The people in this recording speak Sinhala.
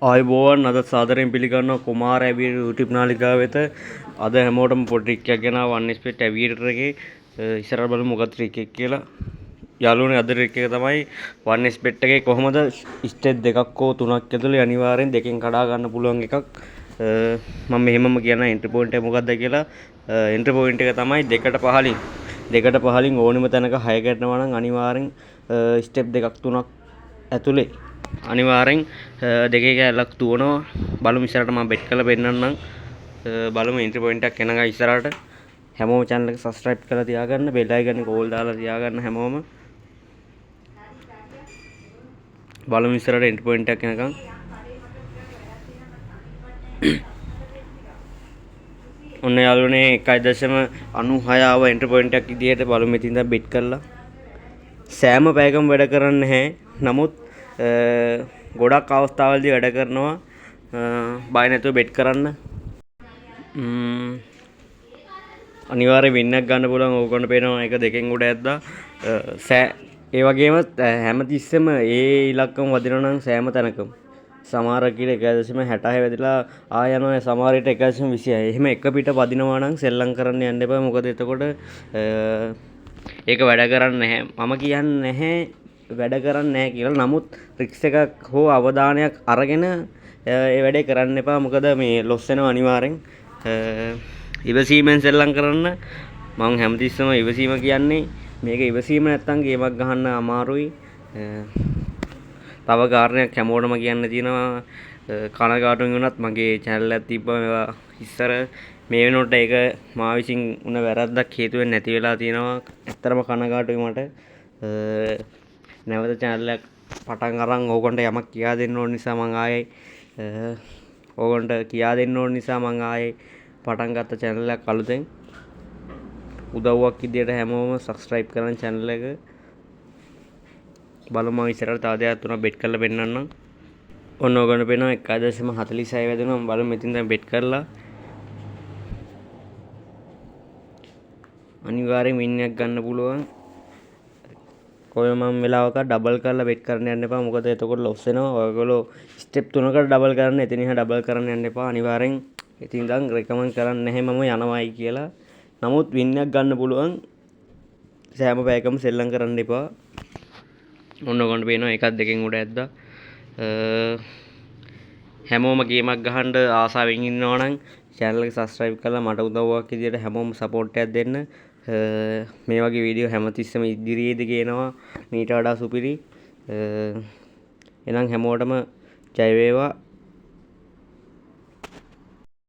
ආයුබෝවන් අද සාදරයෙන් පිළිගන්නවා කුමාර ඇවියට YouTube නාලිකාව වෙත. අද හැමෝටම පොඩි ට්‍රික් එකක් ගෙනාවා වන් ස්පීඩ් ඇවියේටර් එකේ. ඉස්සරහට බලමු මොකක්ද ට්‍රික් එක කියලා. යාළුවනේ අද ට්‍රික් එක තමයි වන් ස්පීඩ් එකේ කොහොමද ස්ටෙප් දෙකක් හෝ තුනක් ඇතුලේ අනිවාර්යෙන් දෙකෙන් කඩා ගන්න පුළුවන් එකක්. මම මෙහෙමම කියන එන්ට්‍රි පොයින්ට් එක මොකක්ද කියලා. එන්ට්‍රි පොයින්ට් එක තමයි දෙකට පහලින් ඕනෙම තැනක 6 ගන්නවා නම් අනිවාර්යෙන් ස්ටෙප් දෙකක් තුනක් ඇතුලේ අනිවාර්යෙන් දෙකේ කැලක් තුවනවා. බලමු ඉස්සරහට මම බෙට් කරලා පෙන්නන්නම්. බලමු එන්ට්‍රි පොයින්ට් එකක් එනගා ඉස්සරහට. හැමෝම channel එක subscribe කරලා තියාගන්න, bell icon එක all දාලා තියාගන්න හැමෝම. බලමු ඉස්සරහට එන්ට්‍රි පොයින්ට් එකක් එනකම්. ඔන්න යාළුවනේ 1.96 ආව එන්ට්‍රි පොයින්ට් එකක් විදියට බලමු මෙතින් දැන් බෙට් කරලා. සෑම පැයකම වැඩ කරන්නේ නැහැ. නමුත් ගොඩක් අවස්ථාවලදී වැඩ කරනවා. බය නැතුව බෙට් කරන්න. අනිවාර්යෙන් වින්නක් ගන්න පුළුවන්. ඕගොල්ලන්ට පේනවා එක දෙකෙන් උඩ ඇද්දා. ඒ වගේම හැමතිස්සෙම ඒ ඉලක්කම වදිනවා නම් සෑම තැනකම සමහර කීට 1.66 වැදිලා ආය යනවා. සමහර විට 1.26. එහෙම එක පිට වදිනවා නම් සෙල්ලම් කරන්න යන්න එපා. මොකද එතකොට ඒක වැඩ කරන්නේ නැහැ. මම කියන්නේ නැහැ වැඩ කරන්නේ නැහැ කියලා. නමුත් ට්‍රික්ස් එකක් හෝ අවධානයක් අරගෙන ඒ වැඩේ කරන්න එපා. මොකද මේ ලොස් වෙනවා අනිවාර්යෙන්. ඉවසීමෙන් සෙල්ලම් කරන්න. මම හැමතිස්සම ඉවසීම කියන්නේ මේක ඉවසීම නැත්තම් ගේමක් ගහන්න අමාරුයි. තව කාරණයක් හැමෝටම කියන්න තියෙනවා. කනගාටුවෙන් වුණත් මගේ channel එකක් තිබ්බා මේවා ඉස්සර මේ වෙනකොට ඒක මා විසින් උන වැරද්දක් හේතුවෙන් නැති වෙලා තියෙනවා. ඇත්තටම කනගාටුයි මට. නැවත channel එකක් පටන් අරන් ඕගොල්ලන්ට යමක් කියා දෙන්න ඕන නිසා මම ආයේ ඕගොල්ලන්ට කියා දෙන්න ඕන නිසා මම ආයේ පටන් ගත්ත channel එකක් අලුතෙන්. උදව්වක් විදියට හැමෝම subscribe කරන් channel එක. බලමු මම ඉස්සරහට තව දෙයක් තුනක් බෙට් කරලා පෙන්නන්නම්. ඔන්න ඕගොල්ලන්ට පේනවා 1.46 වැදුණා. මම බලමු මෙතින් දැන් බෙට් කරලා. අනිවාර්යෙන් වින් එකක් ගන්න පුළුවන්. කොහොම මම වෙලාවක ඩබල් කරලා බෙට් කරන්න යන්න එපා. මොකද එතකොට ලොස් වෙනවා. ඔයගොල්ලෝ ස්ටෙප් 3කට ඩබල් කරන්න, එතන ඉහා ඩබල් කරන්න යන්න එපා. අනිවාර්යෙන් ඉතින් ඉඳන් රෙකමන්ඩ් කරන්නේ නැහැ මම යනවායි කියලා. නමුත් වින් එකක් ගන්න පුළුවන්. සෑම පැයකම සෙල්ලම් කරන්න එපා. ඔන්න ඔයගොල්ලන්ට පේනවා එකක් දෙකෙන් උඩ ඇද්දා. හැමෝම ගේමක් ගහන්න ආසාවෙන් ඉන්නවා නම් channel එක subscribe කරලා මට උදව්වක් විදියට හැමෝම support එකක් දෙන්න. මේ වගේ වීඩියෝ හැමතිස්සෙම ඉදිරියේදී ගේනවා මීට වඩා සුපිරි. එහෙනම් හැමෝටම ජය වේවා.